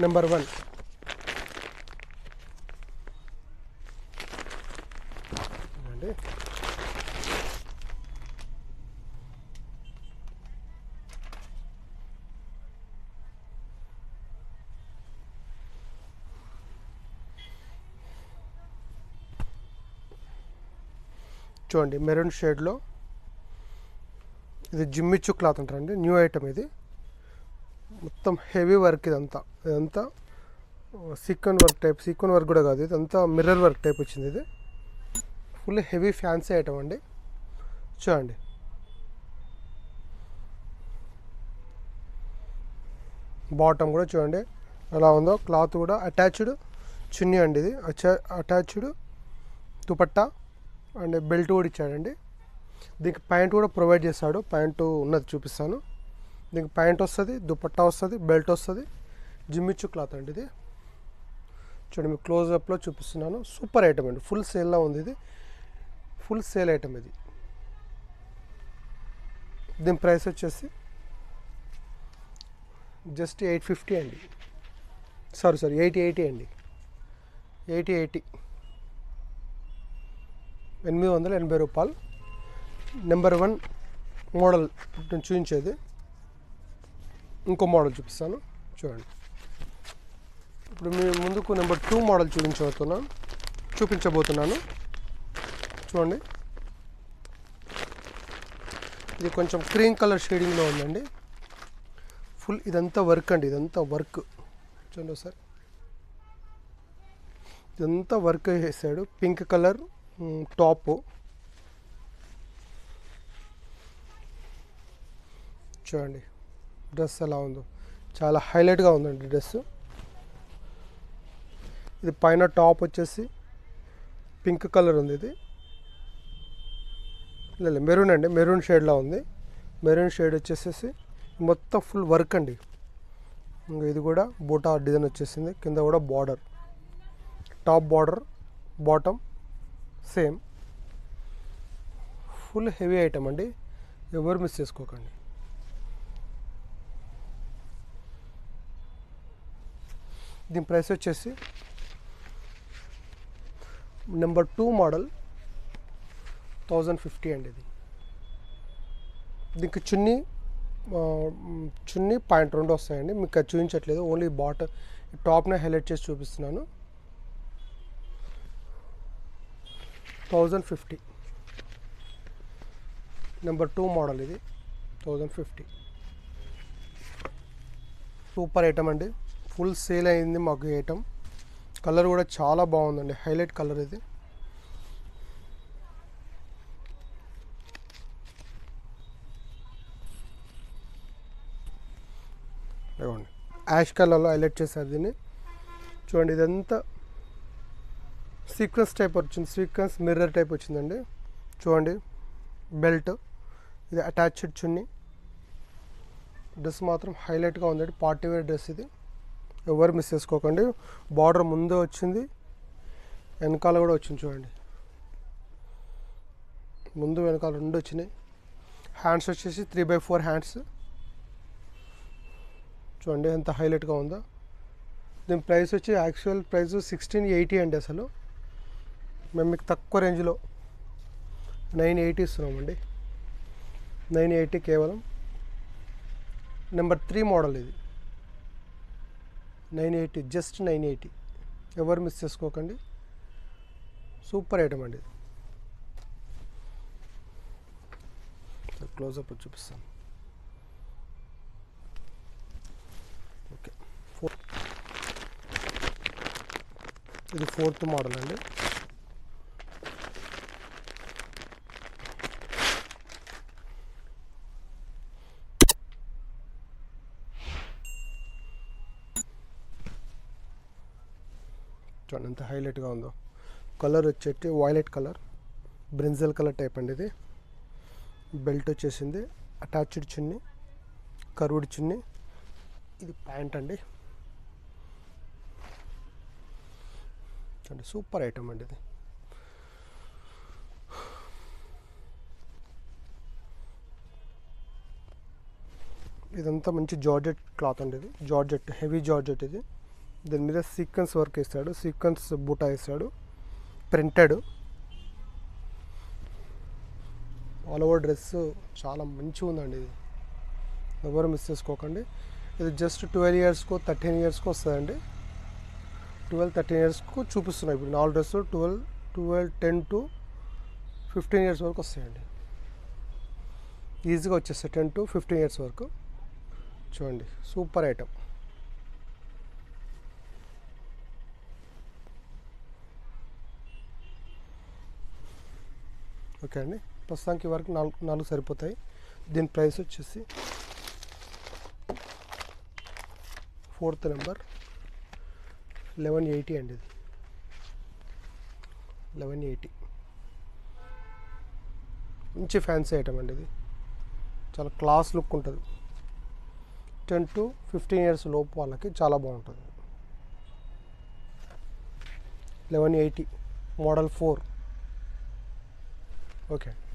Number 1 అండి. చూడండి maroon షేడ్లో, ఇది జిమ్మిచ్చు క్లాత్ అంటారండి, న్యూ ఐటమ్ ఇది. మొత్తం హెవీ వర్క్ ఇదంతా sequin work type, sequin work కూడా కాదు, ఇదంతా మిర్రర్ వర్క్ టైప్ వచ్చింది. ఇది ఫుల్ హెవీ ఫ్యాన్సీ ఐటమ్ అండి. చూడండి బాటమ్ కూడా చూడండి ఎలా ఉందో, క్లాత్ కూడా అటాచ్డ్ చున్నీ అండి, ఇది అటాచ్డ్ దుపట్టా అండ్ బెల్ట్ కూడా ఇచ్చాడండి. దీనికి ప్యాంట్ కూడా ప్రొవైడ్ చేస్తాడు, ప్యాంటు ఉన్నది చూపిస్తాను. దీనికి ప్యాంట్ వస్తుంది, దుపట్టా వస్తుంది, బెల్ట్ వస్తుంది. జిమ్మిచ్చు క్లాత్ అండి ఇది. చూడండి మీకు క్లోజ్అప్లో చూపిస్తున్నాను. సూపర్ ఐటమ్ అండి, ఫుల్ సేల్లో ఉంది ఇది, ఫుల్ సేల్ ఐటమ్ ఇది. దీని ప్రైస్ వచ్చేసి జస్ట్ 850 అండి. సారీ 80 అండి. 80 880 రూపాయలు. నెంబర్ 1 మోడల్ నేను చూపించేది. ఇంకో మోడల్ చూపిస్తాను చూడండి. ఇప్పుడు మీ ముందుకు నెంబర్ 2 మోడల్ చూపించబోతున్నాను. చూడండి ఇది కొంచెం క్రీమ్ కలర్ షేడింగ్లో ఉందండి. ఫుల్ ఇదంతా వర్క్ అండి, ఇదంతా వర్క్ చూడండి ఒకసారి. ఇదంతా వర్క్ వేసాడు. Pink colour top. చూడండి డ్రెస్ ఎలా ఉందో, చాలా హైలైట్గా ఉందండి డ్రెస్. ఇది పైన టాప్ వచ్చేసి పింక్ కలర్ ఉంది. ఇది లేదు మెరూన్ అండి, మెరూన్ షేడ్లో ఉంది. మెరూన్ షేడ్ వచ్చేసేసి మొత్తం ఫుల్ వర్క్ అండి. ఇంకా ఇది కూడా బూటా డిజైన్ వచ్చేసింది. కింద కూడా border, top border, bottom same. Full heavy item అండి, ఎవరు మిస్ చేసుకోకండి. దీని ప్రైస్ వచ్చేసి నెంబర్ 2 మోడల్ 1050 అండి. ఇది దీనికి చున్నీ పాయింట్ 2 వస్తాయండి. మీకు అది చూపించట్లేదు, ఓన్లీ టాప్నే హైలైట్ చేసి చూపిస్తున్నాను. 1050 నెంబర్ 2 మోడల్ ఇది 1050. సూపర్ ఐటమ్ అండి, ఫుల్ సేల్ అయింది మాకు ఈ ఐటమ్. కలర్ కూడా చాలా బాగుందండి, హైలైట్ కలర్ ఇది. ఇవ్వండి యాష్ కలర్లో హైలైట్ చేశారు దీన్ని. చూడండి ఇదంతా సీక్వెన్స్ టైప్ వచ్చింది, సీక్వెన్స్ మిర్రర్ టైప్ వచ్చిందండి. చూడండి బెల్ట్, ఇది అటాచ్డ్ చున్నీ. డ్రెస్ మాత్రం హైలైట్గా ఉందండి, పార్టీ వేర్ డ్రెస్ ఇది, ఎవరు మిస్ చేసుకోకండి. బార్డర్ ముందే వచ్చింది, వెనకాల కూడా వచ్చింది. చూడండి ముందు వెనకాల 2 వచ్చినాయి. హ్యాండ్స్ వచ్చేసి 3/4 హ్యాండ్స్. చూడండి ఎంత హైలైట్గా ఉందో. దీని ప్రైస్ వచ్చి యాక్చువల్ ప్రైస్ 1680 అండి. అసలు మేము మీకు తక్కువ రేంజ్లో 980 ఇస్తున్నామండి. 980 కేవలం. నెంబర్ 3 మోడల్ ఇది 980, జస్ట్ 980. ఎవరు మిస్ చేసుకోకండి, సూపర్ ఐటమ్ అండి. క్లోజప్ చూపిస్తాను. ఓకే ఇది 4th మోడల్ అండి. చూడండి ఎంత హైలైట్గా ఉందో. కలర్ వచ్చేటి violet colour, brinjal colour type అండి ఇది. బెల్ట్ వచ్చేసింది, అటాచ్డ్ చున్నీ, కర్వ్డ్ చున్నీ. ఇది ప్యాంట్ అండి. చూడండి సూపర్ ఐటమ్ అండి ఇది. ఇదంతా మంచి జార్జెట్ క్లాత్ అండి, ఇది జార్జెట్, హెవీ జార్జెట్ ఇది. దీని మీద సీక్వెన్స్ వర్క్ వేస్తాడు, సీక్వెన్స్ బూటా వేస్తాడు, ప్రింటెడ్ ఆల్ ఓవర్ డ్రెస్. చాలా మంచిగా ఉందండి ఇది, ఎవరు మిస్ చేసుకోకండి. ఇది జస్ట్ 12 ఇయర్స్కో 13 ఇయర్స్కో వస్తుందండి. 12-13 ఇయర్స్కు చూపిస్తున్నాయి ఇప్పుడు. 4 డ్రెస్ 10 to 15 ఇయర్స్ వరకు వస్తాయండి. ఈజీగా వచ్చేస్తాయి 10 to 15 ఇయర్స్ వరకు. చూడండి, సూపర్ ఐటమ్. ఓకే అండి, ప్రస్తుతానికి వరకు నాలుగు సరిపోతాయి. దీని ప్రైస్ వచ్చేసి 4th నెంబర్ 1180 అండి. ఇది 1180 మంచి ఫ్యాన్సీ ఐటమ్ అండి. ఇది చాలా క్లాస్ లుక్ ఉంటుంది. 10 to 15 ఇయర్స్ లోపు వాళ్ళకి చాలా బాగుంటుంది. 1180 మోడల్ 4. ఓకే.